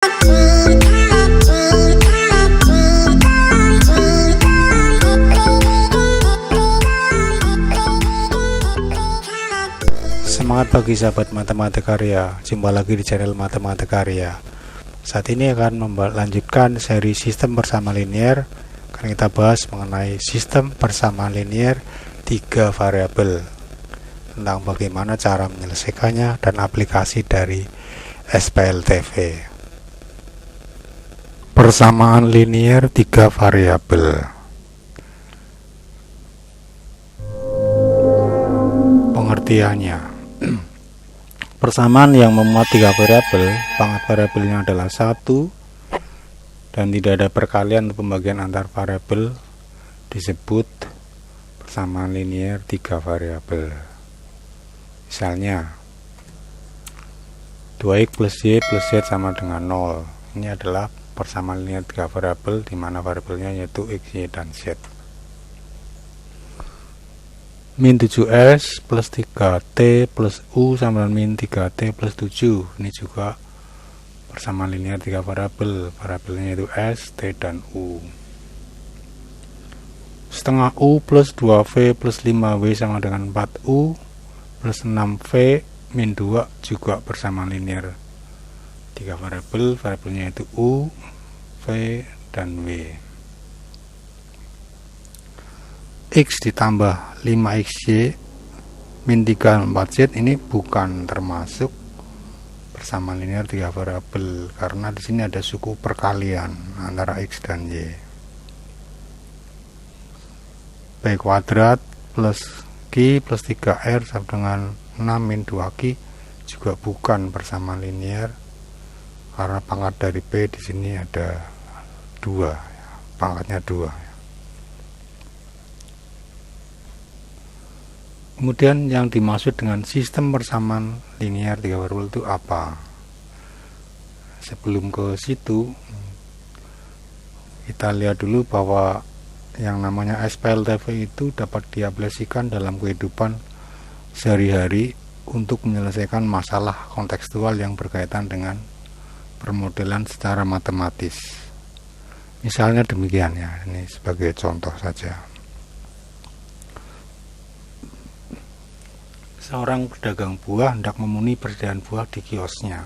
Semangat pagi sahabat Matematika, jumpa lagi di channel Matematika. Saat ini akan melanjutkan seri sistem persamaan linear. Akan kita bahas mengenai sistem persamaan linear 3 variabel, tentang bagaimana cara menyelesaikannya dan aplikasi dari SPLTV. Persamaan linear 3 variabel. Pengertiannya, persamaan yang memuat 3 variabel, pangkat variabelnya adalah 1 dan tidak ada perkalian atau pembagian antar variabel, disebut persamaan linear 3 variabel. Misalnya 2x plus y plus z sama dengan 0. Ini adalah persamaan linear 3 variabel di mana variabelnya yaitu x, y, dan z. Min 7s plus 3t plus u sama dengan min 3t plus 7. Ini juga persamaan linear 3 variabel. Variabelnya yaitu s, t, dan u. Setengah u plus 2v plus 5w sama dengan 4u plus 6v min 2 juga persamaan linear 3 variabel. Variabelnya yaitu u, v, dan w. X ditambah 5xy min 3 4z ini bukan termasuk persamaan linear 3 variabel karena di sini ada suku perkalian antara x dan y. B kuadrat plus q plus 3r sama dengan 6 min 2q juga bukan persamaan linear karena pangkat dari p di sini ada 2, pangkatnya 2. Kemudian yang dimaksud dengan sistem persamaan linear 3 variabel itu apa? Sebelum ke situ, kita lihat dulu bahwa yang namanya SPLTV itu dapat diaplikasikan dalam kehidupan sehari-hari untuk menyelesaikan masalah kontekstual yang berkaitan dengan permodelan secara matematis. Misalnya demikian ya, ini sebagai contoh saja. Seorang pedagang buah hendak memenuhi persediaan buah di kiosnya.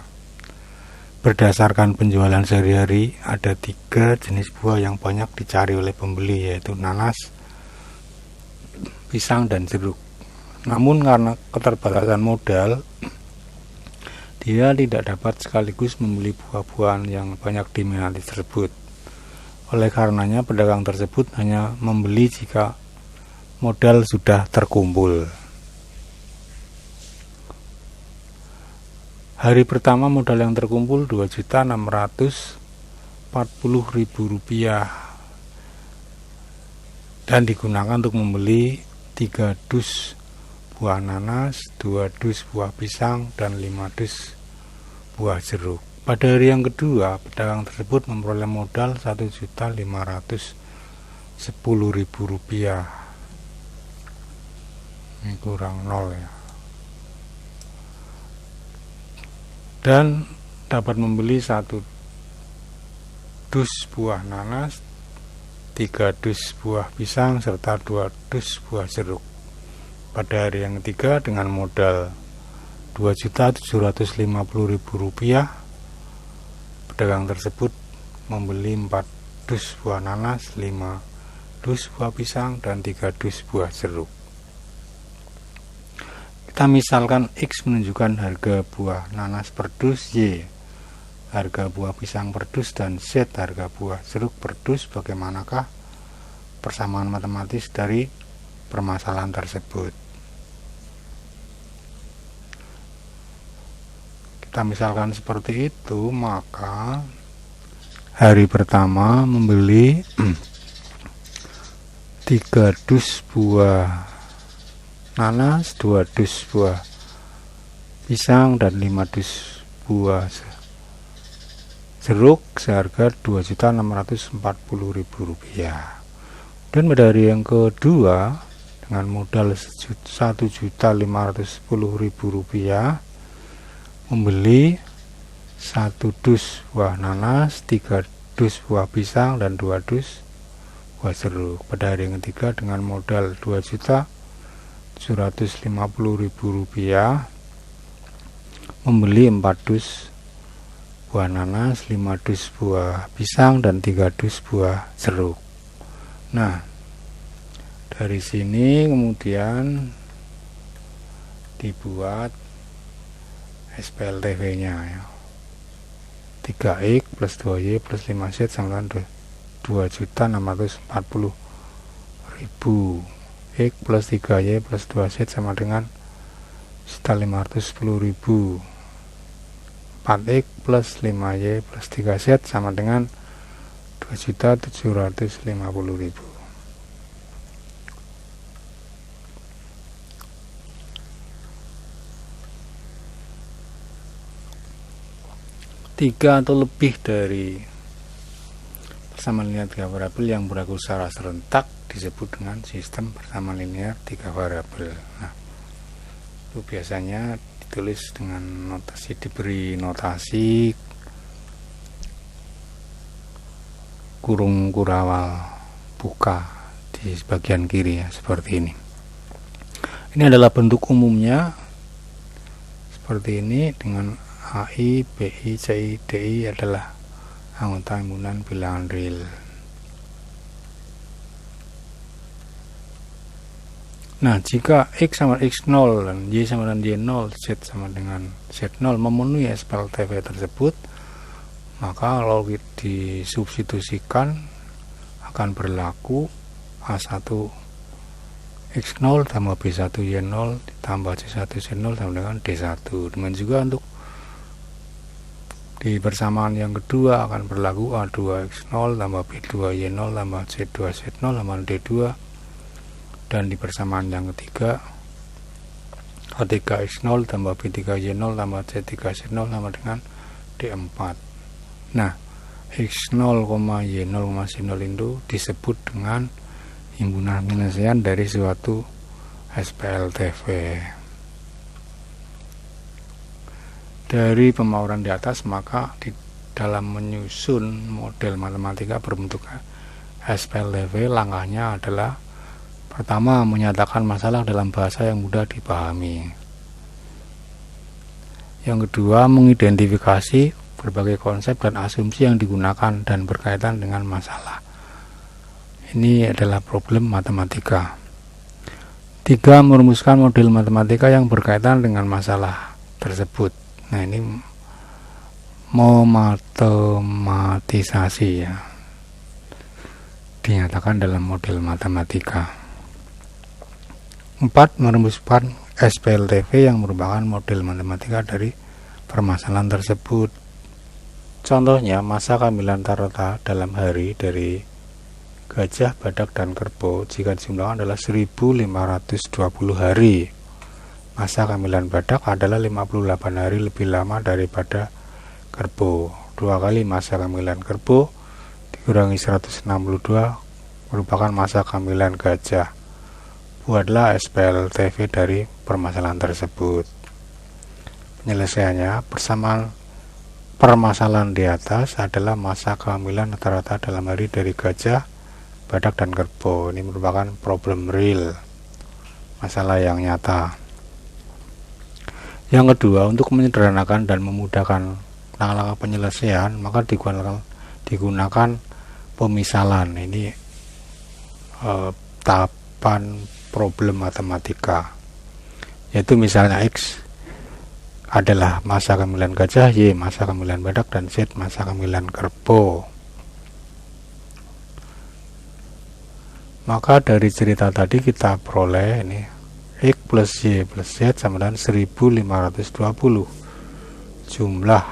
Berdasarkan penjualan sehari-hari, ada 3 jenis buah yang banyak dicari oleh pembeli, yaitu nanas, pisang, dan jeruk. Namun karena keterbatasan modal, dia tidak dapat sekaligus membeli buah-buahan yang banyak diminati tersebut. Oleh karenanya, pedagang tersebut hanya membeli jika modal sudah terkumpul. Hari pertama modal yang terkumpul Rp2.640.000 dan digunakan untuk membeli 3 dus buah nanas, 2 dus buah pisang, dan 5 dus buah jeruk. Pada hari yang kedua, pedagang tersebut memperoleh modal Rp1.510.000. Ini kurang 0 ya. Dan dapat membeli 1 dus buah nanas, 3 dus buah pisang, serta 2 dus buah jeruk. Pada hari yang ketiga dengan modal Rp2.750.000, pedagang tersebut membeli 4 dus buah nanas, 5 dus buah pisang, dan 3 dus buah jeruk. Kita misalkan X menunjukkan harga buah nanas per dus, Y harga buah pisang per dus, dan Z harga buah jeruk per dus. Bagaimanakah persamaan matematis dari permasalahan tersebut? Kita misalkan seperti itu, maka hari pertama membeli 3 dus buah nanas, 2 dus buah pisang, dan 5 dus buah jeruk seharga Rp2.640.000. Dan pada hari yang kedua dengan modal Rp1.510.000 membeli 1 dus buah nanas, 3 dus buah pisang, dan 2 dus buah jeruk. Pada hari yang ketiga dengan modal Rp2.750.000 membeli 4 dus buah nanas, 5 dus buah pisang, dan 3 dus buah jeruk. Nah, dari sini kemudian dibuat SPLTV nya ya. 3X plus 2Y plus 5Z sama dengan 2.640.000. X plus 3Y plus 2Z sama dengan 1.510.000. 4X plus 5Y plus 3Z sama dengan 2.750.000. Tiga atau lebih dari persamaan linear 3 variabel yang berlaku secara serentak disebut dengan sistem persamaan linear 3 variabel. Nah, itu biasanya ditulis dengan notasi, diberi notasi kurung kurawal buka di bagian kiri ya, seperti ini. Ini adalah bentuk umumnya seperti ini dengan AI, BI, CI, DI adalah anggota himpunan bilangan real. Nah, jika X sama X0 dan Y sama dengan Y0, Z sama dengan Z0 memenuhi SPLTV tersebut, maka kalau disubstitusikan akan berlaku A1 X0 tambah B1 Y0 ditambah C1 Z0 sama dengan D1. Demikian juga untuk di persamaan yang kedua akan berlaku A2 X0 tambah B2 Y0 tambah C2 Z0 tambah D2, dan di persamaan yang ketiga A3 X0 tambah B3 Y0 tambah C3 Z0 sama dengan D4. Nah, X0, Y0, C0 itu disebut dengan himpunan penyelesaian dari suatu SPLTV. Dari pemaparan di atas, maka di dalam menyusun model matematika berbentuk SPLTV, langkahnya adalah pertama, menyatakan masalah dalam bahasa yang mudah dipahami. Yang kedua, mengidentifikasi berbagai konsep dan asumsi yang digunakan dan berkaitan dengan masalah. Ini adalah problem matematika. 3, merumuskan model matematika yang berkaitan dengan masalah tersebut. Nah, ini mematematisasi ya, dinyatakan dalam model matematika. 4, merumuskan SPLTV yang merupakan model matematika dari permasalahan tersebut. Contohnya, masa kehamilan rata dalam hari dari gajah, badak, dan kerbau jika dijumlahkan adalah 1520 hari. Masa kehamilan badak adalah 58 hari lebih lama daripada kerbau. 2 kali masa kehamilan kerbau dikurangi 162 merupakan masa kehamilan gajah. Buatlah SPLTV dari permasalahan tersebut. Penyelesaiannya, permasalahan di atas adalah masa kehamilan rata-rata dalam hari dari gajah, badak, dan kerbau. Ini merupakan problem real, masalah yang nyata. Yang kedua, untuk menyederhanakan dan memudahkan langkah-langkah penyelesaian, maka digunakan pemisalan. Ini tahapan problem matematika, yaitu misalnya X adalah masa kehamilan gajah, Y masa kehamilan badak, dan Z masa kehamilan kerbau. Maka dari cerita tadi kita peroleh ini X plus Y plus Z sama dengan 1520 jumlah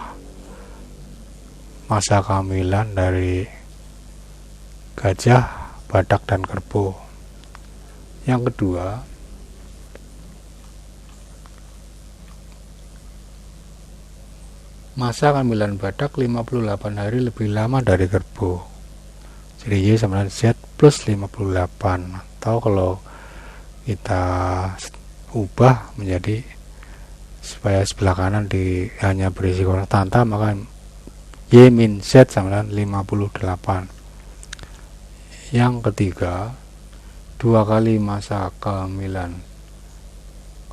masa kehamilan dari gajah, badak, dan kerbau. Yang kedua, masa kehamilan badak 58 hari lebih lama dari kerbau. Jadi Y sama dengan Z plus 58, atau kalau kita ubah menjadi supaya sebelah kanan hanya berisi konstanta, maka Y min Z sama dengan 58. Yang ketiga, 2 kali massa kehamilan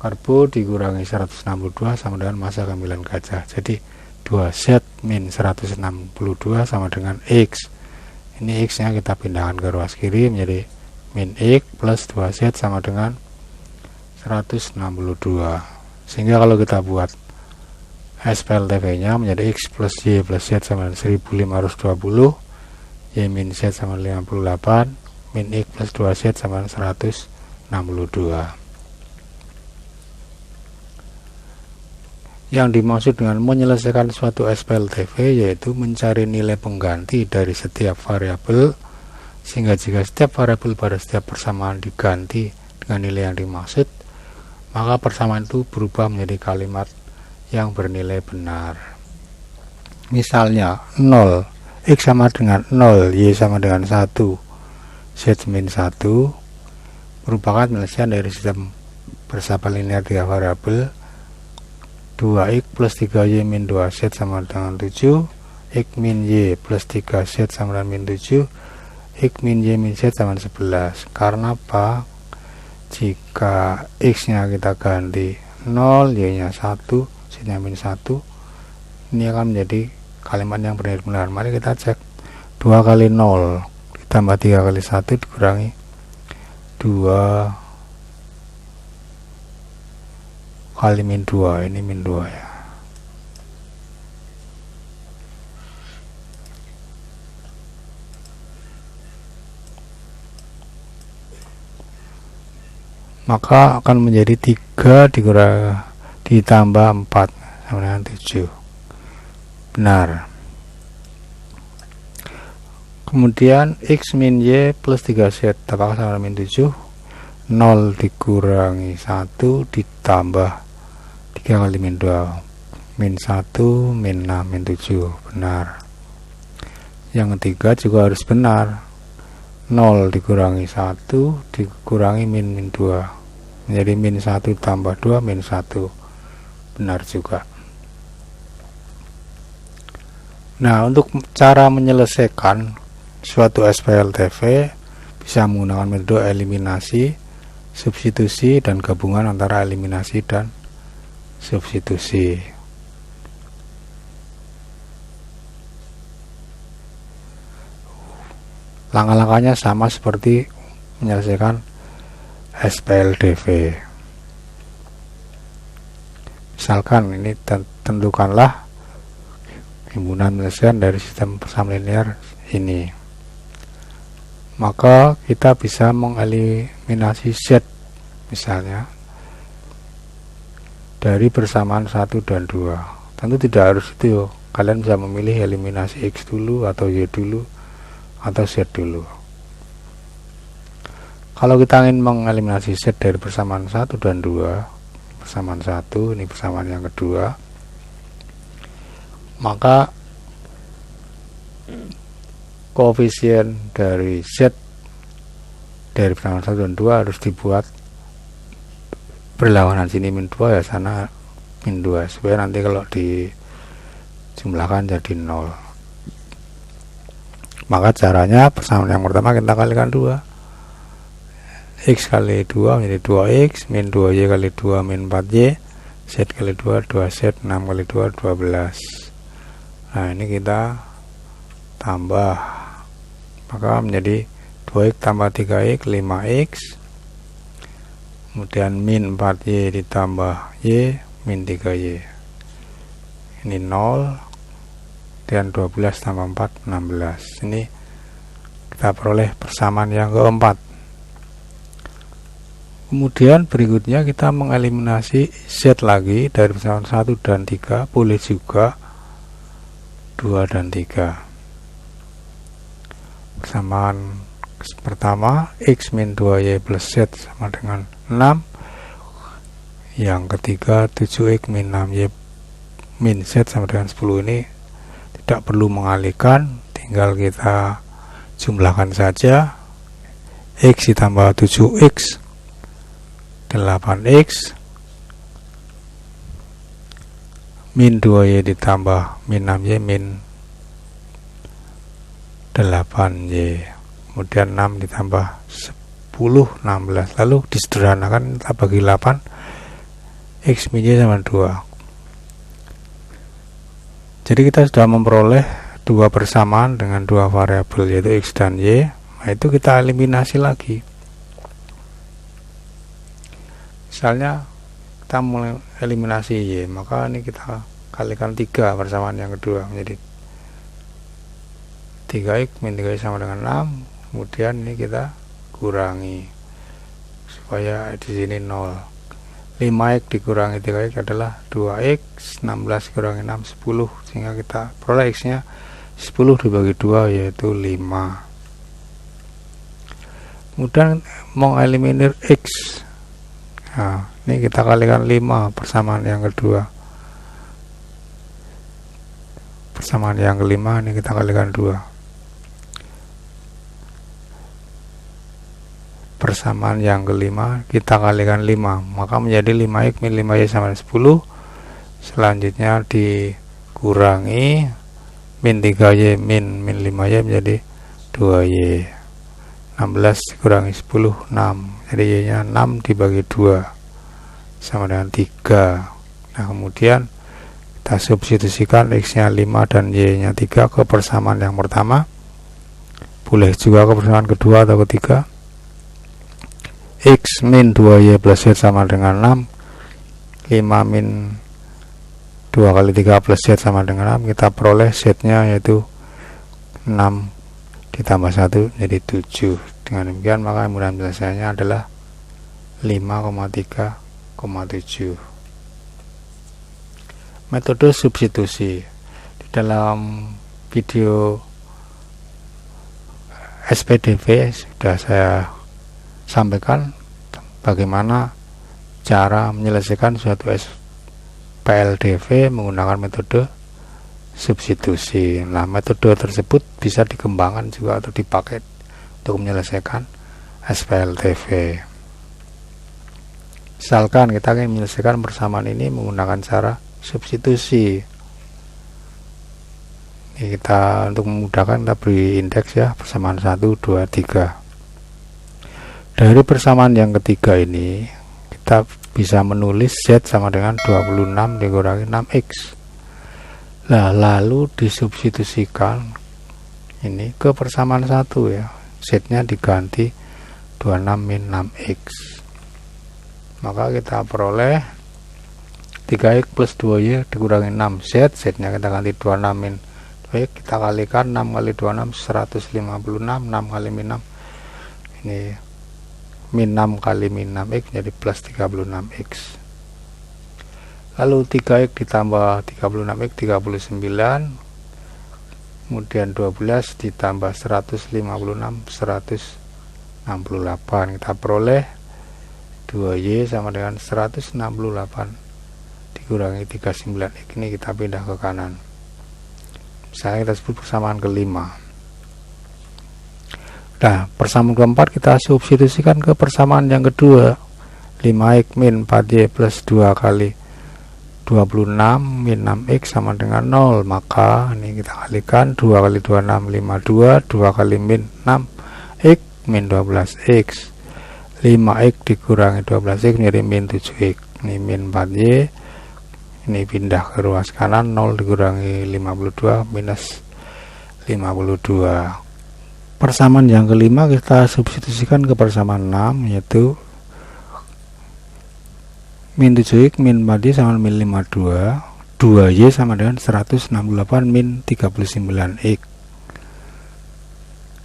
karbo dikurangi 162 sama dengan massa kehamilan gajah. Jadi 2Z min 162 sama dengan X. Ini X nya kita pindahkan ke ruas kiri menjadi min X plus 2Z sama dengan 162. Sehingga kalau kita buat SPLTV nya menjadi X plus Y plus Z sama dengan 1520, Y min Z sama 58, min X plus 2Z sama 162. Yang dimaksud dengan menyelesaikan suatu SPLTV yaitu mencari nilai pengganti dari setiap variabel, sehingga jika setiap variabel pada setiap persamaan diganti dengan nilai yang dimaksud, maka persamaan itu berubah menjadi kalimat yang bernilai benar. Misalnya 0, X sama dengan 0, Y sama dengan 1, Z min 1 merupakan penyelesaian dari sistem bersama linear 3 variabel. 2X plus 3Y min 2Z sama dengan 7, X min Y plus 3Z sama dengan min 7, X min Y min Z sama dengan 11. Karena apa? Jika X nya kita ganti 0, Y nya 1, Z nya min 1, ini akan menjadi kalimat yang benar-benar. Mari kita cek. 2 kali 0 ditambah 3 kali 1 dikurangi 2 kali min 2, ini min 2 ya. Maka akan menjadi 3 ditambah 4 sama dengan 7. Benar. Kemudian X min Y plus 3Z apakah sama dengan min 7? 0 dikurangi 1 ditambah 3 kali min 2, min 1, min 6, min 7. Benar. Yang ketiga juga harus benar. 0 dikurangi 1 dikurangi min 2 menjadi min 1 tambah 2, min 1. Benar juga. Nah, untuk cara menyelesaikan suatu SPLTV bisa menggunakan metode eliminasi, substitusi, dan gabungan antara eliminasi dan substitusi. Langkah-langkahnya sama seperti menyelesaikan SPLTV. Misalkan ini tentukanlah himpunan penyelesaian dari sistem persamaan linear ini, maka kita bisa mengeliminasi Z misalnya dari persamaan 1 dan 2. Tentu tidak harus itu, kalian bisa memilih eliminasi X dulu atau Y dulu atau Z dulu. Kalau kita ingin mengeliminasi Z dari persamaan 1 dan 2, persamaan 1 ini persamaan yang kedua, maka koefisien dari Z dari persamaan 1 dan 2 harus dibuat berlawanan, sini min 2 ya sana min 2, supaya nanti kalau dijumlahkan jadi 0. Maka caranya persamaan yang pertama kita kalikan 2, X kali 2 menjadi 2X, min 2Y kali 2 min 4Y, Z kali 2 2Z, 6 kali 2 12. Nah, ini kita tambah, maka menjadi 2X tambah 3X 5X, kemudian min 4Y ditambah Y min 3Y, ini 0, dan 12 tambah 4 16. Ini kita peroleh persamaan yang keempat. Kemudian berikutnya kita mengeliminasi Z lagi dari persamaan 1 dan 3, boleh juga 2 dan 3. Persamaan pertama X min 2Y plus Z sama dengan 6. Yang ketiga 7X min 6Y min Z sama dengan 10. Ini tidak perlu mengalihkan, tinggal kita jumlahkan saja. X ditambah 7X 8X min 2y ditambah min 6y min 8y, kemudian 6 ditambah 10 16, lalu disederhanakan kita bagi 8, x min y sama 2. Jadi kita sudah memperoleh dua persamaan dengan dua variabel yaitu x dan y. Nah, itu kita eliminasi lagi. Misalnya kita mulai eliminasi y, maka ini kita kalikan 3 persamaan yang kedua menjadi 3x min 3y sama dengan 6. Kemudian ini kita kurangi supaya di sini 0. 5x dikurangi 3x adalah 2x, 16 kurangi 6 10, sehingga kita peroleh x nya 10 dibagi 2 yaitu 5. Kemudian mau eliminir x, nah ini kita kalikan 5 persamaan yang kedua. Persamaan yang kelima ini kita kalikan 2. Persamaan yang kelima kita kalikan 5, maka menjadi 5x min 5y sama 10. Selanjutnya dikurangi min 3y min 5y menjadi 2y. 16 dikurangi 10 6, jadi y nya 6 dibagi 2 sama dengan 3. Nah, kemudian kita substitusikan x nya 5 dan y nya 3 ke persamaan yang pertama, boleh juga ke persamaan kedua atau ketiga. X min 2y plus z sama dengan 6. 5 min 2 kali 3 plus z sama dengan 6. Kita peroleh z nya yaitu 6 ditambah 1 jadi 7. Dengan demikian maka mudah penyelesaiannya adalah 5,3,7. Metode substitusi. Di dalam video SPDV sudah saya sampaikan bagaimana cara menyelesaikan suatu PLDV menggunakan metode substitusi. Nah, metode tersebut bisa dikembangkan juga atau dipakai untuk menyelesaikan SPLDV. Misalkan kita ingin menyelesaikan persamaan ini menggunakan cara substitusi. Ini kita untuk memudahkan kita beri indeks ya, persamaan 1 2 3. Dari persamaan yang ketiga ini kita bisa menulis z sama dengan 26 dikurangi 6x. Nah, lalu disubstitusikan ini ke persamaan 1 ya. Z nya diganti 26 min 6x. Maka kita peroleh 3x plus 2y dikurangi 6z. Z nya kita ganti 26 min 2x, kita kalikan 6 kali 26 156, 6 kali min 6 ini min 6 kali min 6x menjadi plus 36x. Lalu 3x ditambah 36x 39, kemudian 12 ditambah 156 168. Kita peroleh 2y sama dengan 168 dikurangi 39x. Ini kita pindah ke kanan. Misalnya kita sebut persamaan kelima. Nah, persamaan keempat kita substitusikan ke persamaan yang kedua. 5x min 4y plus 2 kali 26 min 6x sama dengan 0. Maka ini kita kalikan 2 kali 26 52, 2 kali min 6x min 12x. 5x dikurangi 12x menjadi min 7x. Ini min 4y, ini pindah ke ruas kanan, 0 dikurangi 52 minus 52. Persamaan yang kelima kita substitusikan ke persamaan 6, yaitu min 7x min 4y sama min 52, 2y sama dengan 168 min 39x.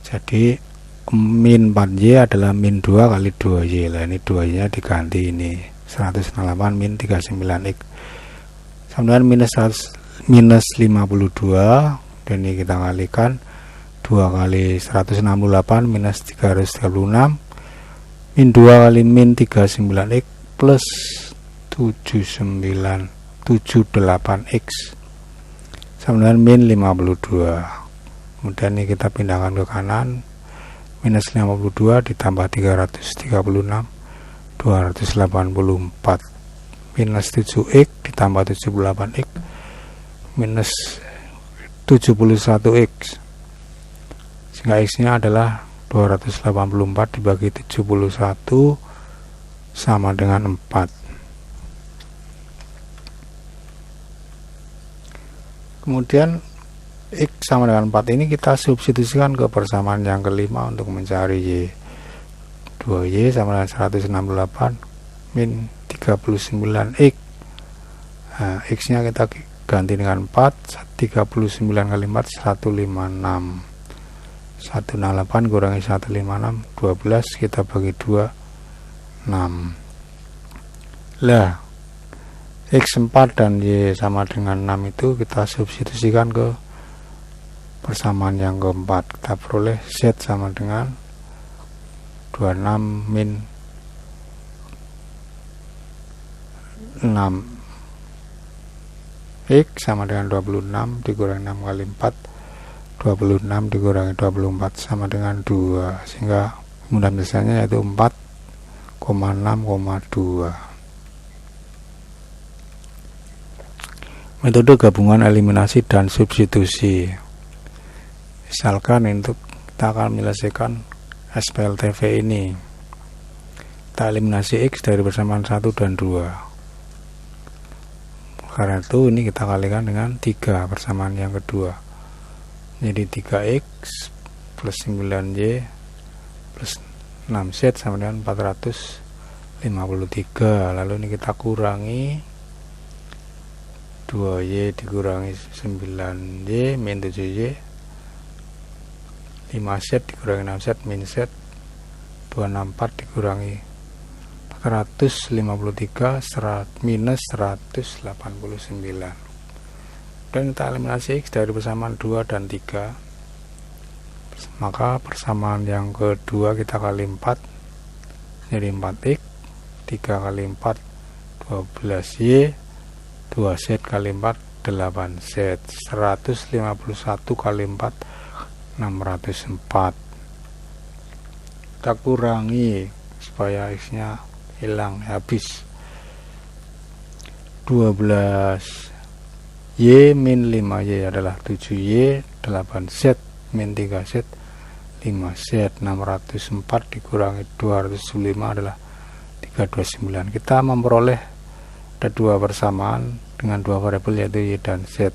Jadi min 4y adalah min 2 kali 2y. Lah, ini 2y nya diganti ini 168 min 39x sama dengan minus 52, dan ini kita kalikan 2 kali 168 minus 336 min 2 kali min 39x plus 78x sama dengan min 52. Kemudian ini kita pindahkan ke kanan, minus 52 ditambah 336 284 minus 7x ditambah 78x minus 71x, sehingga x nya adalah 284 dibagi 71 sama dengan 4. Kemudian x sama dengan 4 ini kita substitusikan ke persamaan yang kelima untuk mencari y. 2y sama dengan 168 min 39x. Nah, x nya kita ganti dengan 4. 39 kali 4 156. 168 kurangi 156 12, kita bagi 2 6. Lah x4 dan y sama dengan 6 itu kita substitusikan ke persamaan yang keempat. Kita peroleh z sama dengan 26 min 6 x sama dengan 26 dikurangi 6 kali 4, 26 dikurangi 24 sama dengan 2, sehingga mudah misalnya yaitu 4,6,2. Metode gabungan eliminasi dan substitusi. Misalkan untuk kita akan menyelesaikan SPLTV ini, kita eliminasi x dari persamaan 1 dan 2. Karena itu ini kita kalikan dengan 3 persamaan yang kedua, jadi 3x plus 9y plus 6z sama dengan 453. Lalu ini kita kurangi 2y dikurangi 9y min 7y, 5z dikurangi 6z min z, 264 dikurangi 453 minus 189. Dan kita eliminasi x dari persamaan 2 dan 3, maka persamaan yang kedua kita kali 4 jadi 4x, 3 kali 4 12y, 2z kali 4 8z, 151 kali 4 604. Kita kurangi supaya x nya hilang, habis. 12y min 5y adalah 7y, 8z min 3z 5z, 604 dikurangi 205 adalah 329. Kita memperoleh ada dua persamaan dengan dua variabel yaitu y dan z.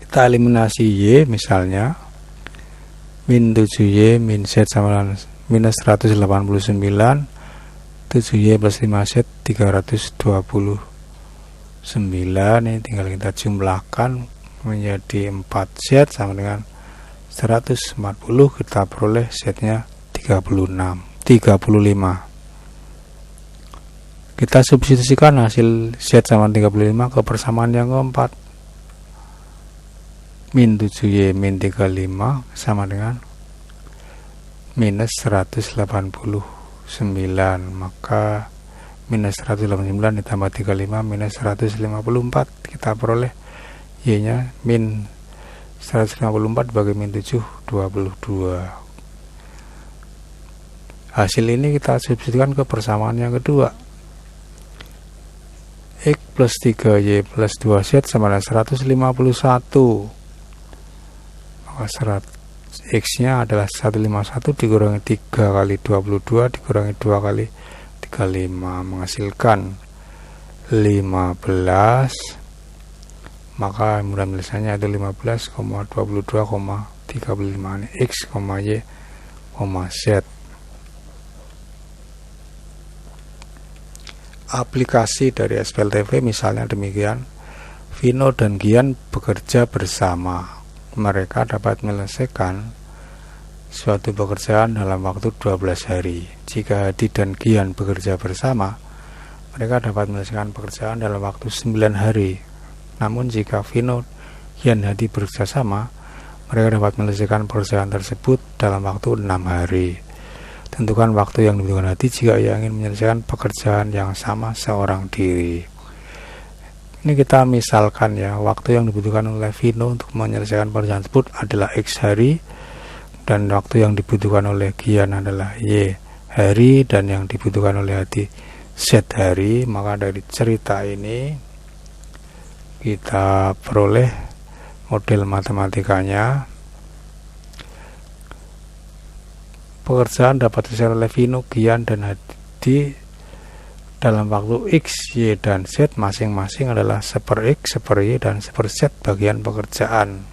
Kita eliminasi y, misalnya min 7y min z sama dengan minus 189, 7y plus 5z 329. Ini tinggal kita jumlahkan menjadi 4z sama dengan 140. Kita peroleh z nya 35. Kita substitusikan hasil z sama 35 ke persamaan yang keempat. Min 7y min 35 sama dengan minus 189, maka minus 189 ditambah 35 minus 154, kita peroleh y nya min 154 bagi min 7 22. Hasil ini kita substitusikan ke persamaan yang kedua. X plus 3y plus 2z sama dengan 151. X nya adalah 151 dikurangi 3 kali 22 dikurangi 2 kali 35 menghasilkan 15, maka mudah tulisannya itu 15,22,35 x, y, z. Aplikasi dari SPLTV misalnya demikian. Vino dan Gian bekerja bersama. Mereka dapat menyelesaikan suatu pekerjaan dalam waktu 12 hari. Jika Hadi dan Gian bekerja bersama, mereka dapat menyelesaikan pekerjaan dalam waktu 9 hari. Namun jika Vino, Gian, Hadi bekerja sama, mereka dapat menyelesaikan pekerjaan tersebut dalam waktu 6 hari. Tentukan waktu yang dibutuhkan Hadi jika ia ingin menyelesaikan pekerjaan yang sama seorang diri. Ini kita misalkan ya, waktu yang dibutuhkan oleh Vino untuk menyelesaikan pekerjaan tersebut adalah X hari, dan waktu yang dibutuhkan oleh Gian adalah Y hari, dan yang dibutuhkan oleh Hadi Z hari, maka dari cerita ini kita peroleh model matematikanya. Pekerjaan dapat diselesaikan oleh Vino, Gian, dan Hadi dalam waktu X, Y, dan Z masing-masing adalah 1/X, 1/Y, dan 1/Z bagian pekerjaan.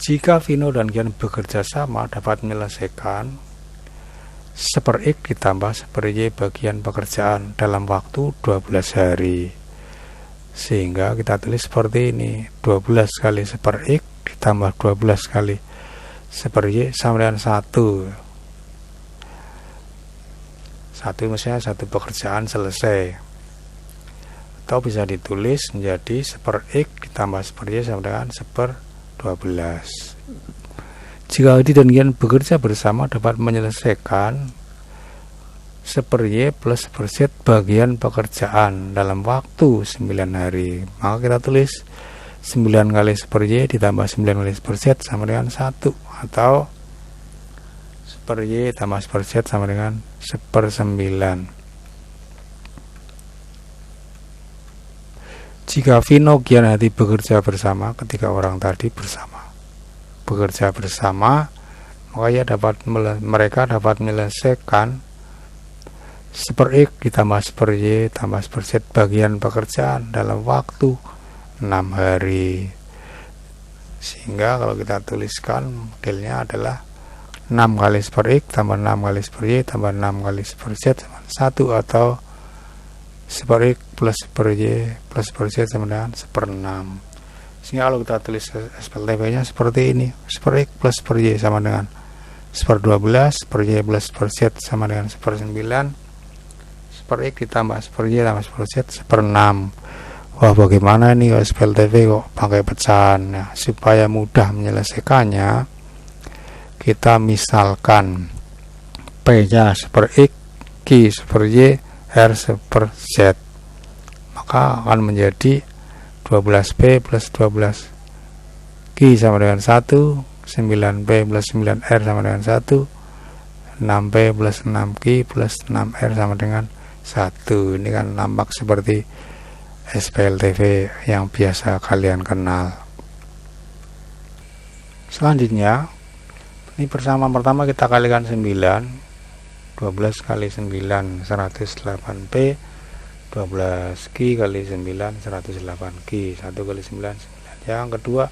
Jika Vino dan Gian bekerja sama dapat menyelesaikan 1/X ditambah 1/Y bagian pekerjaan dalam waktu 12 hari. Sehingga kita tulis seperti ini, 12 kali 1/X ditambah 12 kali 1/Y sama dengan 1. Misalnya satu pekerjaan selesai. Atau bisa ditulis menjadi 1/X ditambah 1/Y sama dengan 1/12. Jika Hadi dan Gian bekerja bersama dapat menyelesaikan 1/Y plus 1/Z bagian pekerjaan dalam waktu 9 hari. Maka kita tulis 9 kali 1/Y ditambah 9 kali 1/Z sama dengan 1, atau 1/Y tambah 1/Z sama dengan 1/9. Jika Vino, Gian, Hadi bekerja bersama, ketiga orang tadi bekerja bersama, maka mereka dapat menyelesaikan 1/X ditambah 1/Y tambah 1/Z bagian pekerjaan dalam waktu 6 hari. Sehingga kalau kita tuliskan modelnya adalah 6 kali 1/X tambah 6 kali 1/Y tambah 6 kali 1/Z sama 1, atau 1/X plus 1/Y plus 1/Z sama dengan 1/6. Sehingga kalau kita tulis SPLTP nya seperti ini, 1/X plus 1/Y sama dengan 1/12, 1/Y plus 1/Z sama dengan 1/9, 1/X ditambah 1/Y tambah 1/Z 1/6. Wah, bagaimana ini SPLTP kok pakai pecahan? Nah, supaya mudah menyelesaikannya, kita misalkan P nya 1/X, Q 1/Y, R 1/Z, maka akan menjadi 12P plus 12Q sama dengan 1, 9P plus 9R sama dengan 1, 6P plus 6Q plus 6R sama dengan 1. Ini kan nampak seperti SPLTP yang biasa kalian kenal. Selanjutnya, ini persamaan pertama kita kalikan 9, 12 kali 9 108P, 12Q kali 9 108Q, 1 kali 9 9. Yang kedua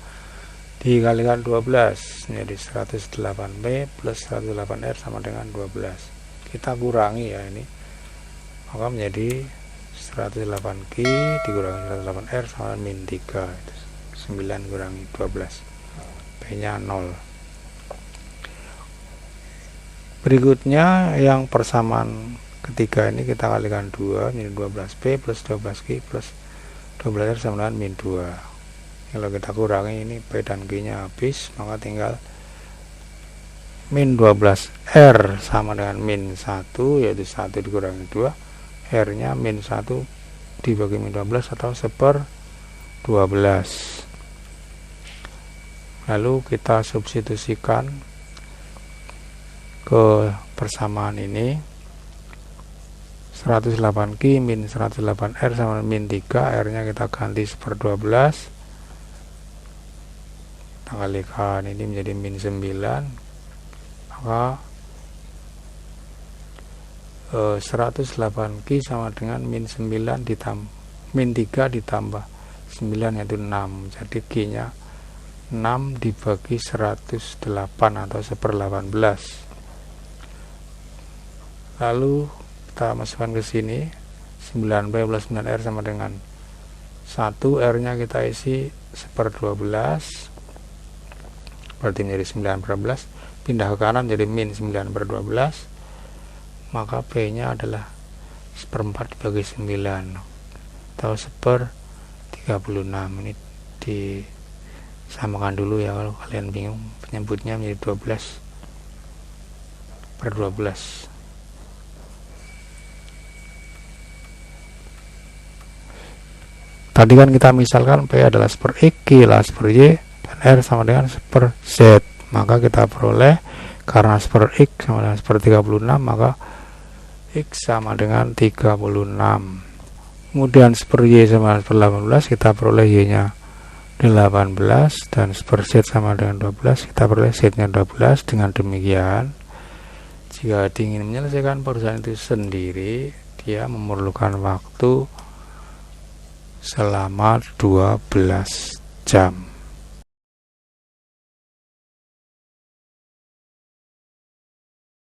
dikalikan 12 menjadi 108P plus 108R sama dengan 12. Kita kurangi ya ini, maka menjadi 108Q dikurangi 108R sama dengan min 3, 9 kurangi 12, P nya 0. Berikutnya yang persamaan ketiga ini kita kalikan 2 menjadi 12P plus 12Q plus 12R sama dengan min 2. Kalau kita kurangi ini P dan Q nya habis, maka tinggal min 12R sama dengan min 1, yaitu 1 dikurangi 2, R nya min 1 dibagi min 12 atau 1/12. Lalu kita substitusikan ke persamaan ini, 108Q min 108R sama min 3, R nya kita ganti 1/12, kita kalikan ini menjadi min 9, maka 108Q sama dengan min 9 ditambah min 3 ditambah 9 yaitu 6, jadi Q nya 6 dibagi 108 atau 1/18. Lalu kita masukkan ke sini, 9P plus 9R sama dengan 1, R nya kita isi 1/12, berarti menjadi 9/12, pindah ke kanan jadi min 9/12, maka P nya adalah 1/4 dibagi 9 atau 1/36. Ini disamakan dulu ya, kalau kalian bingung penyebutnya menjadi 12/12. Tadi kan kita misalkan P adalah 1/X, Q adalah 1/Y, dan R sama dengan 1/Z. Maka kita peroleh, karena 1/X sama dengan 1/36, maka X sama dengan 36. Kemudian per Y sama per 18, kita peroleh Y nya 18, dan per Z sama dengan 12, kita peroleh Z nya 12. Dengan demikian, jika ingin menyelesaikan perusahaan itu sendiri, dia memerlukan waktu selama 12 jam.